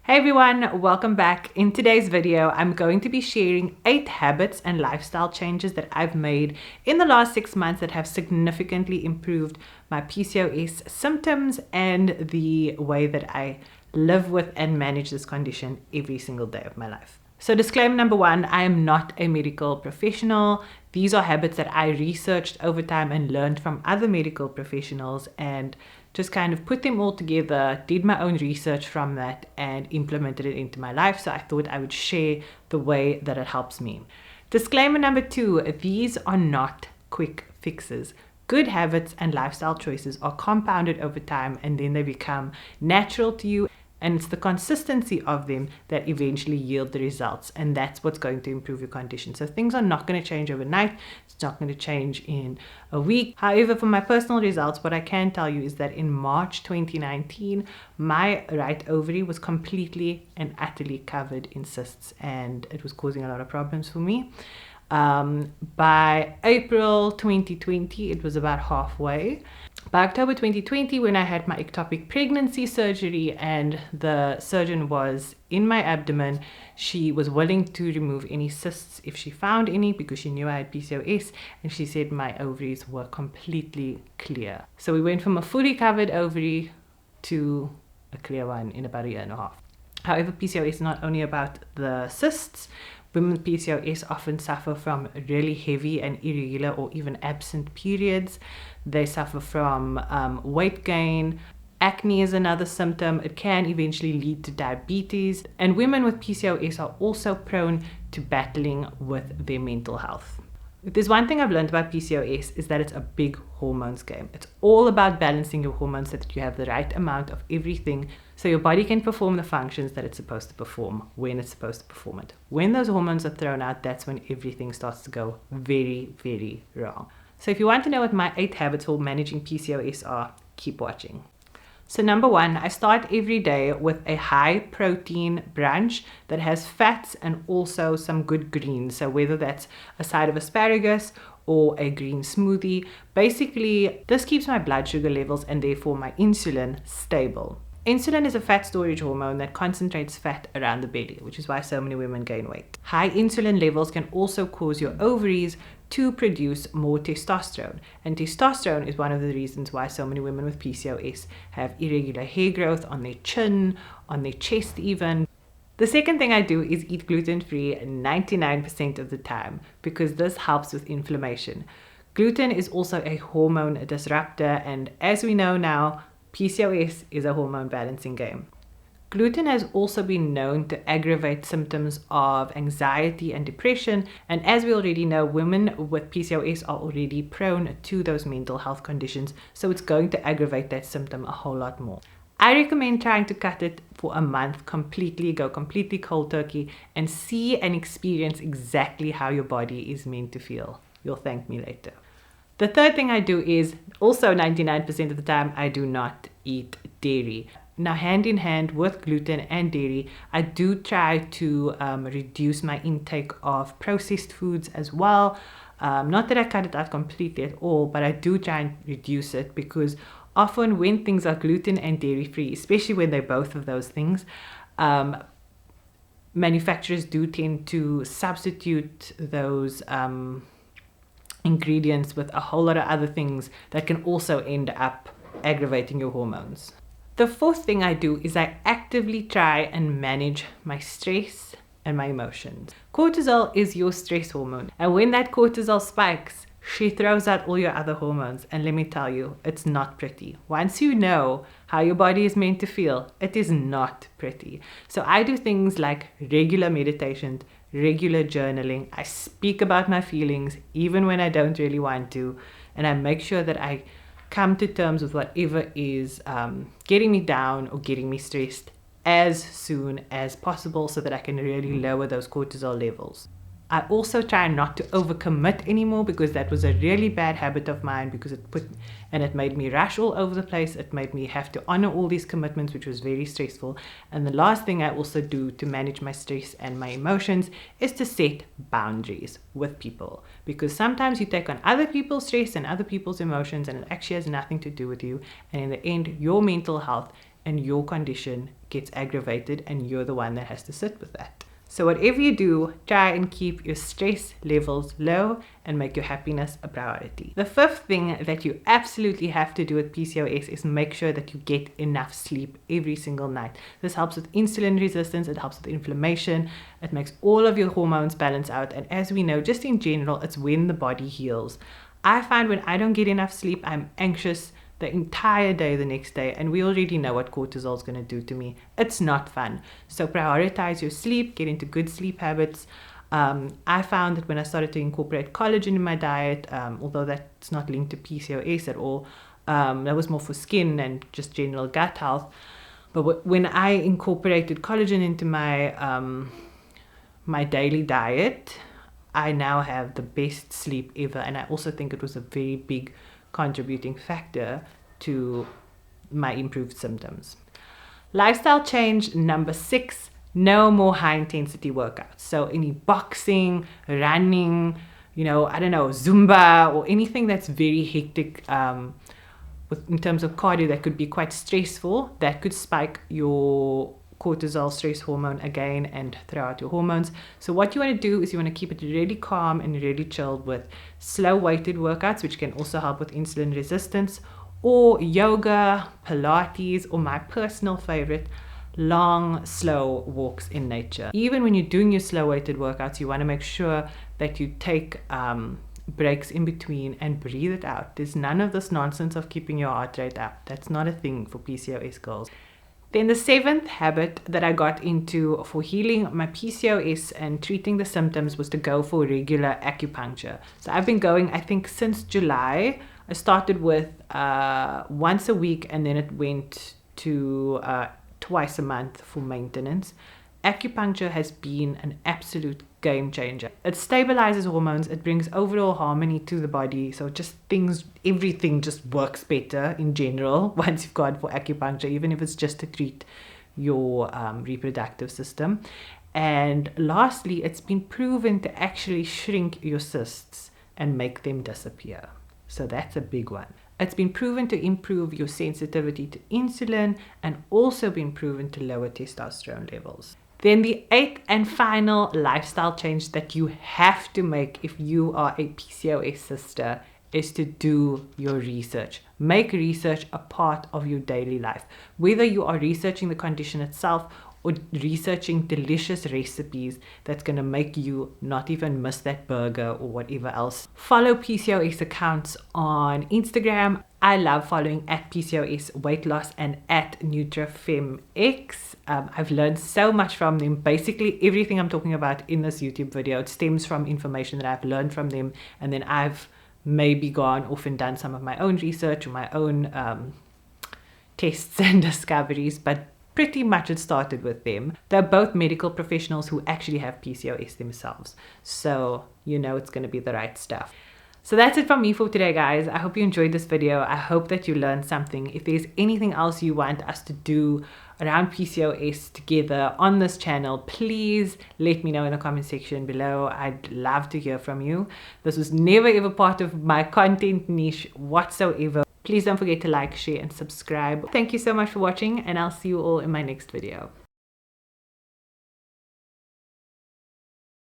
Hey everyone, welcome back. In today's video, I'm going to be sharing 8 habits and lifestyle changes that I've made in the last 6 months that have significantly improved my PCOS symptoms and the way that I live with and manage this condition every single day of my life. So disclaimer number 1, I am not a medical professional. These are habits that I researched over time and learned from other medical professionals and just kind of put them all together, did my own research from that and implemented it into my life. So I thought I would share the way that it helps me. Disclaimer number 2, these are not quick fixes. Good habits and lifestyle choices are compounded over time and then they become natural to you. And it's the consistency of them that eventually yield the results. And that's what's going to improve your condition. So things are not going to change overnight. It's not going to change in a week. However, for my personal results, what I can tell you is that in March 2019, my right ovary was completely and utterly covered in cysts. And it was causing a lot of problems for me. By April 2020, it was about halfway. By October 2020, when I had my ectopic pregnancy surgery and the surgeon was in my abdomen, she was willing to remove any cysts if she found any because she knew I had PCOS, and she said my ovaries were completely clear. So we went from a fully covered ovary to a clear one in about a year and a half. However, PCOS is not only about the cysts. Women with PCOS often suffer from really heavy and irregular or even absent periods. They suffer from weight gain. Acne is another symptom. It can eventually lead to diabetes. And women with PCOS are also prone to battling with their mental health. If there's one thing I've learned about PCOS is that it's a big hormones game. It's all about balancing your hormones so that you have the right amount of everything so your body can perform the functions that it's supposed to perform when it's supposed to perform it. When those hormones are thrown out, that's when everything starts to go very, very wrong. So if you want to know what my 8 habits for managing PCOS are, keep watching. So number 1, I start every day with a high protein brunch that has fats and also some good greens. So whether that's a side of asparagus or a green smoothie, basically this keeps my blood sugar levels and therefore my insulin stable. Insulin is a fat storage hormone that concentrates fat around the belly, which is why so many women gain weight. High insulin levels can also cause your ovaries to produce more testosterone. And testosterone is one of the reasons why so many women with PCOS have irregular hair growth on their chin, on their chest even. The second thing I do is eat gluten-free 99% of the time because this helps with inflammation. Gluten is also a hormone disruptor, and as we know now, PCOS is a hormone balancing game. Gluten has also been known to aggravate symptoms of anxiety and depression, and as we already know, women with PCOS are already prone to those mental health conditions, so it's going to aggravate that symptom a whole lot more. I recommend trying to cut it for a month completely, go completely cold turkey, and see and experience exactly how your body is meant to feel. You'll thank me later. The third thing I do is, also 99% of the time, I do not eat dairy. Now, hand in hand with gluten and dairy, I do try to reduce my intake of processed foods as well. Not that I cut it out completely at all, but I do try and reduce it because often when things are gluten and dairy free, especially when they're both of those things, manufacturers do tend to substitute those ingredients with a whole lot of other things that can also end up aggravating your hormones. The fourth thing I do is I actively try and manage my stress and my emotions. Cortisol is your stress hormone, and when that cortisol spikes, she throws out all your other hormones, and let me tell you, it's not pretty. Once you know how your body is meant to feel, it is not pretty. So I do things like regular meditation, regular journaling. I speak about my feelings even when I don't really want to, and I make sure that I come to terms with whatever is getting me down or getting me stressed as soon as possible so that I can really lower those cortisol levels. I also try not to overcommit anymore because that was a really bad habit of mine because it made me rush all over the place. It made me have to honor all these commitments, which was very stressful. And the last thing I also do to manage my stress and my emotions is to set boundaries with people, because sometimes you take on other people's stress and other people's emotions and it actually has nothing to do with you. And in the end, your mental health and your condition gets aggravated and you're the one that has to sit with that. So whatever you do, try and keep your stress levels low and make your happiness a priority. The fifth thing that you absolutely have to do with PCOS is make sure that you get enough sleep every single night. This helps with insulin resistance, it helps with inflammation, it makes all of your hormones balance out, and as we know, just in general, it's when the body heals. I find when I don't get enough sleep, I'm anxious the entire day the next day, and we already know what cortisol is going to do to me. It's not fun. So prioritize your sleep, get into good sleep habits. I found that when I started to incorporate collagen in my diet, although that's not linked to PCOS at all, that was more for skin and just general gut health. But when I incorporated collagen into my my daily diet, I now have the best sleep ever, and I also think it was a very big contributing factor to my improved symptoms. Lifestyle change number 6, no more high intensity workouts. So any boxing, running, I don't know, Zumba or anything that's very hectic in terms of cardio that could be quite stressful, that could spike your cortisol, stress hormone again, and throw out your hormones. So what you want to do is you want to keep it really calm and really chilled with slow weighted workouts, which can also help with insulin resistance, or yoga, Pilates, or my personal favorite, long, slow walks in nature. Even when you're doing your slow weighted workouts, you want to make sure that you take breaks in between and breathe it out. There's none of this nonsense of keeping your heart rate up. That's not a thing for PCOS girls. Then the 7th habit that I got into for healing my PCOS and treating the symptoms was to go for regular acupuncture. So I've been going, I think, since July. I started with once a week, and then it went to twice a month for maintenance. Acupuncture has been an absolute game changer. It stabilizes hormones, it brings overall harmony to the body, so everything just works better in general once you've gone for acupuncture, even if it's just to treat your reproductive system. And lastly, it's been proven to actually shrink your cysts and make them disappear. So that's a big one. It's been proven to improve your sensitivity to insulin and also been proven to lower testosterone levels. Then the 8th and final lifestyle change that you have to make if you are a PCOS sister is to do your research. Make research a part of your daily life. Whether you are researching the condition itself or researching delicious recipes that's going to make you not even miss that burger or whatever else. Follow PCOS accounts on Instagram. I love following at PCOS Weight Loss and at NutraFemX. I've learned so much from them. Basically, everything I'm talking about in this YouTube video, it stems from information that I've learned from them, and then I've maybe gone off and done some of my own research or my own tests and discoveries, but pretty much it started with them. They're both medical professionals who actually have PCOS themselves, so it's going to be the right stuff. So that's it from me for today, guys. I hope you enjoyed this video. I hope that you learned something. If there's anything else you want us to do around PCOS together on this channel, please let me know in the comment section below. I'd love to hear from you. This was never ever part of my content niche whatsoever. Please don't forget to like, share, and subscribe. Thank you so much for watching, and I'll see you all in my next video.